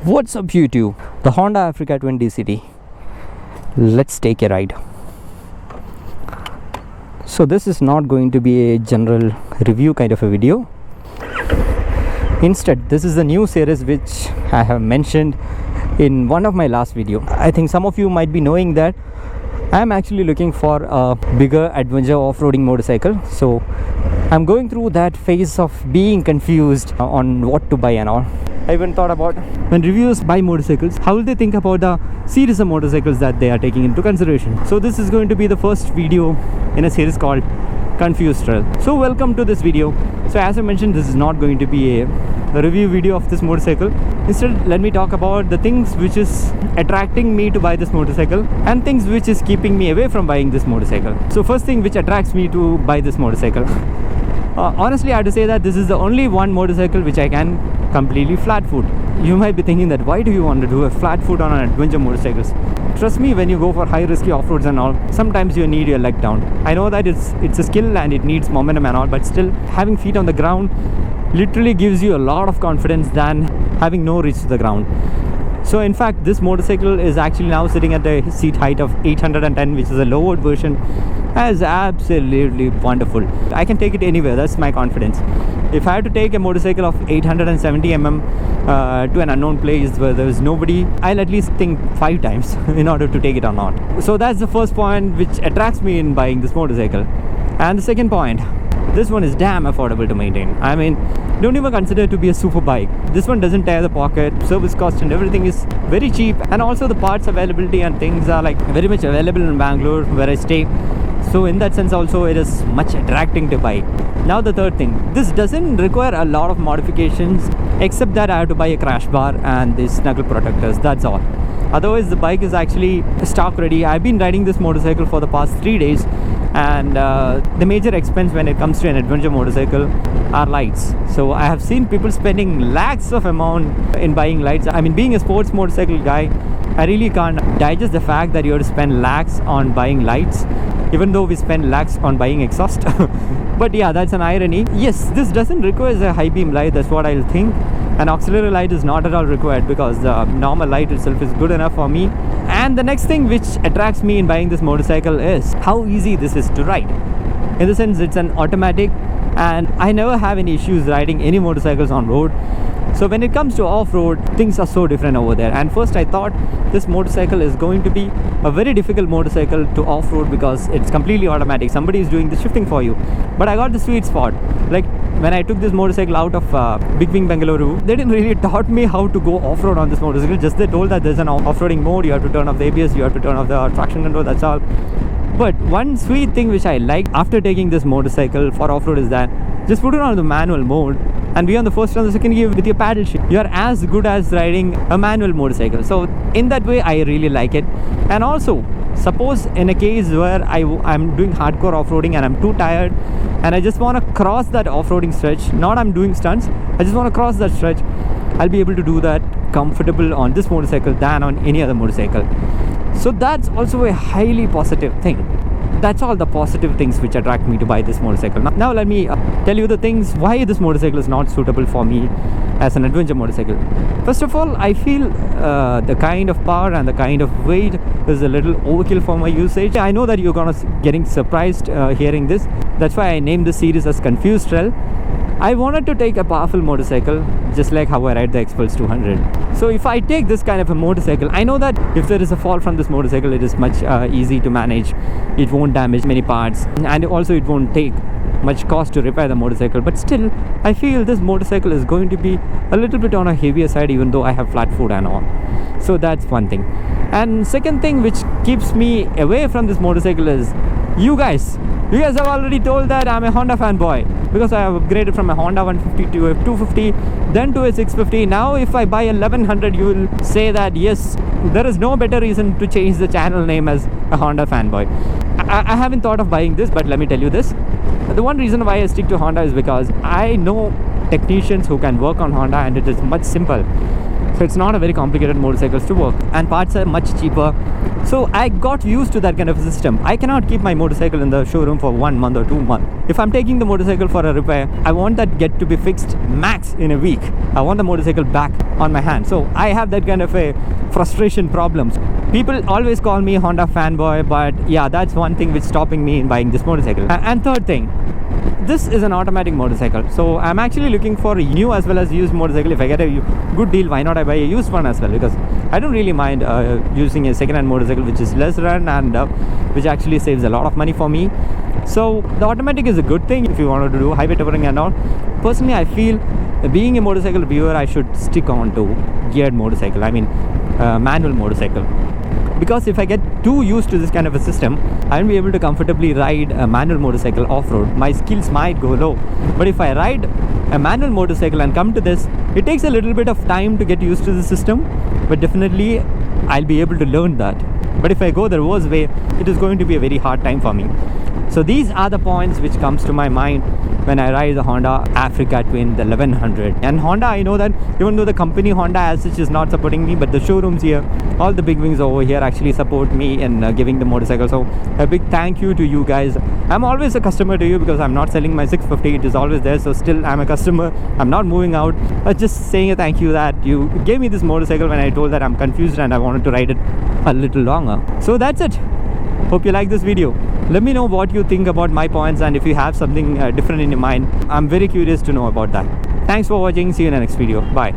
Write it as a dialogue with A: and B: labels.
A: What's up YouTube? The Honda Africa Twin DCT. Let's take a ride. So this is not going to be a general review kind of a video. Instead, this is a new series which I have mentioned in one of my last video. I think some of you might be knowing that I am actually looking for a bigger adventure off-roading motorcycle. So I'm going through that phase of being confused on what to buy and all. I even thought about when reviewers buy motorcycles, how will they think about the series of motorcycles that they are taking into consideration. So this is going to be the first video in a series called Confused Strell. So welcome to this video. So as I mentioned, this is not going to be a review video of this motorcycle. Instead, let me talk about the things which is attracting me to buy this motorcycle and things which is keeping me away from buying this motorcycle. So first thing which attracts me to buy this motorcycle. Honestly, I have to say that this is the only one motorcycle which I can completely flat foot. You might be thinking that why do you want to do a flat foot on an adventure motorcycles? Trust me, when you go for high risky off-roads and all, sometimes you need your leg down. I know that it's a skill and it needs momentum and all, but still having feet on the ground literally gives you a lot of confidence than having no reach to the ground. So in fact, this motorcycle is actually now sitting at the seat height of 810, which is a lowered version. Is absolutely wonderful. I can take it anywhere. That's my confidence. If I had to take a motorcycle of 870 mm to an unknown place where there is nobody, I'll at least think 5 times in order to take it or not. So that's the first point which attracts me in buying this motorcycle. And the second point, this one is damn affordable to maintain. I mean, don't even consider it to be a super bike. This one doesn't tear the pocket. Service cost and everything is very cheap, and also the parts availability and things are like very much available in Bangalore where I stay. So in that sense also it is much attracting to buy. Now the third thing, this doesn't require a lot of modifications except that I have to buy a crash bar and these snuggle protectors, that's all. Otherwise the bike is actually stock ready. I've been riding this motorcycle for the past 3 days, and the major expense when it comes to an adventure motorcycle are lights. So I have seen people spending lakhs of amount in buying lights. I mean, being a sports motorcycle guy, I really can't digest the fact that you have to spend lakhs on buying lights, even though we spend lakhs on buying exhaust. But yeah, that's an irony. Yes, this doesn't require a high beam light, that's what I'll think. An auxiliary light is not at all required because the normal light itself is good enough for me. And the next thing which attracts me in buying this motorcycle is how easy this is to ride. In the sense, it's an automatic, and I never have any issues riding any motorcycles on road. So when it comes to off-road, things are so different over there. And first I thought this motorcycle is going to be a very difficult motorcycle to off-road because it's completely automatic. Somebody is doing the shifting for you. But I got the sweet spot. Like when I took this motorcycle out of Big Wing Bengaluru, they didn't really taught me how to go off-road on this motorcycle. Just they told that there's an off-roading mode, you have to turn off the ABS, you have to turn off the traction control, that's all. But one sweet thing which I like after taking this motorcycle for off-road is that just put it on the manual mode and be on the first and the second gear with your paddle shift. You are as good as riding a manual motorcycle. So in that way, I really like it. And also, suppose in a case where I'm doing hardcore off-roading and I'm too tired and I just want to cross that off-roading stretch, not I'm doing stunts, I just want to cross that stretch, I'll be able to do that comfortable on this motorcycle than on any other motorcycle. So that's also a highly positive thing. That's all the positive things which attract me to buy this motorcycle. Now let me tell you the things why this motorcycle is not suitable for me as an adventure motorcycle. First of all, I feel the kind of power and the kind of weight is a little overkill for my usage. I know that you're gonna getting surprised hearing this. That's why I named this series as Confused Strell. I wanted to take a powerful motorcycle just like how I ride the X-Pulse 200. So if I take this kind of a motorcycle, I know that if there is a fault from this motorcycle, it is much easy to manage. It won't damage many parts, and also it won't take much cost to repair the motorcycle. But still, I feel this motorcycle is going to be a little bit on a heavier side, even though I have flat foot and all. So that's one thing. And second thing which keeps me away from this motorcycle is you guys have already told that I'm a Honda fanboy because I have upgraded from a Honda 150 to a 250, then to a 650. Now if I buy a 1100, you will say that yes, there is no better reason to change the channel name as a Honda fanboy. I haven't thought of buying this, but let me tell you this. The one reason why I stick to Honda is because I know technicians who can work on Honda and it is much simple. So it's not a very complicated motorcycles to work, and parts are much cheaper. So I got used to that kind of a system. I cannot keep my motorcycle in the showroom for 1 month or 2 months. If I'm taking the motorcycle for a repair, I want that get to be fixed max in a week. I want the motorcycle back on my hand. So I have that kind of a frustration problems. People always call me Honda fanboy, but yeah, that's one thing which is stopping me in buying this motorcycle. And third thing, this is an automatic motorcycle, so I'm actually looking for a new as well as used motorcycle. If I get a good deal, why not I buy a used one as well, because I don't really mind using a second-hand motorcycle which is less run and which actually saves a lot of money for me. So the automatic is a good thing if you want to do highway touring and all. Personally, I feel being a motorcycle viewer, I should stick on to geared motorcycle, I mean manual motorcycle. Because if I get too used to this kind of a system, I won't be able to comfortably ride a manual motorcycle off-road. My skills might go low. But if I ride a manual motorcycle and come to this, it takes a little bit of time to get used to the system, but definitely I'll be able to learn that. But if I go the reverse way, it is going to be a very hard time for me. So these are the points which comes to my mind when I ride the Honda Africa Twin, the 1100. And Honda, I know that even though the company Honda as such is not supporting me, but the showrooms here, all the big wings over here actually support me in giving the motorcycle. So a big thank you to you guys. I'm always a customer to you because I'm not selling my 650. It is always there. So still I'm a customer. I'm not moving out. Just saying a thank you that you gave me this motorcycle when I told that I'm confused and I wanted to ride it a little longer. So that's it. Hope you like this video. Let me know what you think about my points, and if you have something different in your mind, I'm very curious to know about that. Thanks for watching. See you in the next video. Bye.